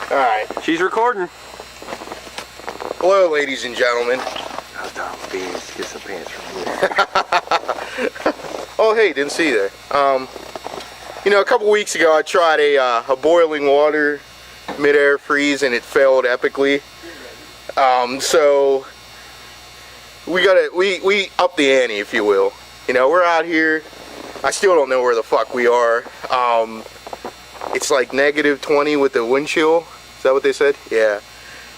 Alright. She's recording. Hello, ladies and gentlemen. Oh, Tom, please get some pants from here. Oh, hey, didn't see you there. You know, a couple weeks ago I tried a boiling water mid-air freeze and it failed epically. So we upped the ante, if you will. You know, we're out here. I still don't know where the fuck we are. It's like -20 with the wind chill. Is that what they said? Yeah.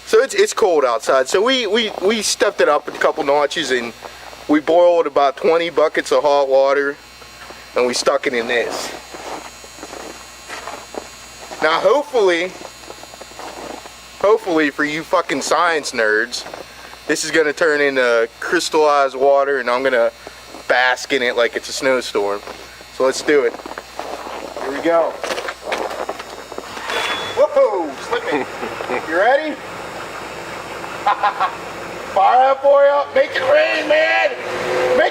So it's cold outside. So we stepped it up a couple notches and we boiled about 20 buckets of hot water and we stuck it in this. Now hopefully for you fucking science nerds, this is gonna turn into crystallized water and I'm gonna bask in it like it's a snowstorm. So let's do it. Here we go. Whoa, slipping. You ready? Fire that boy up. Make it rain, man. Make